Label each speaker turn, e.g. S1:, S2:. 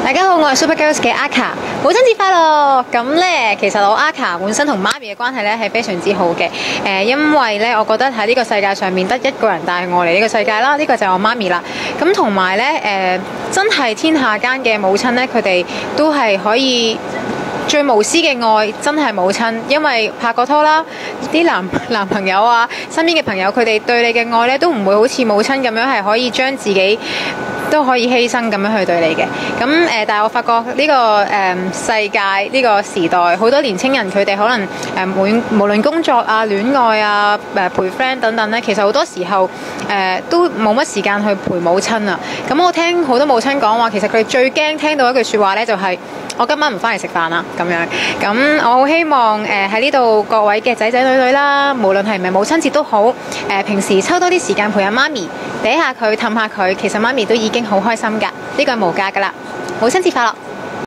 S1: 大家好，我係 Super Girls 嘅阿卡，母親節快樂！咁咧，其實我阿卡本身同媽咪嘅關係咧係非常之好嘅。因為咧，我覺得喺呢個世界上面得一個人帶我嚟呢個世界啦，呢個就係我媽咪啦。咁同埋咧，真係天下間嘅母親咧，佢哋都係可以最無私嘅愛，真係母親。因為拍過拖啦，啲男朋友啊，身邊嘅朋友，佢哋對你嘅愛咧，都唔會好似母親咁樣係可以將自己都可以犧牲咁樣去對你嘅。咁但係我發覺呢個世界呢個時代，好多年青人佢哋可能無論工作啊、戀愛啊、陪 friend 等等咧，其實好多時候都冇乜時間去陪母親啊。咁我聽好多母親講話，其實佢哋最驚聽到一句説話咧，就係我今晚唔翻嚟食飯啦咁樣。咁我好希望喺呢度各位嘅仔仔女女啦，無論係唔係母親節都好，平時抽多啲時間陪下媽咪，嗲下佢、氹下佢，其實媽咪都已經好開心㗎，呢個係無價㗎啦。母親節快樂！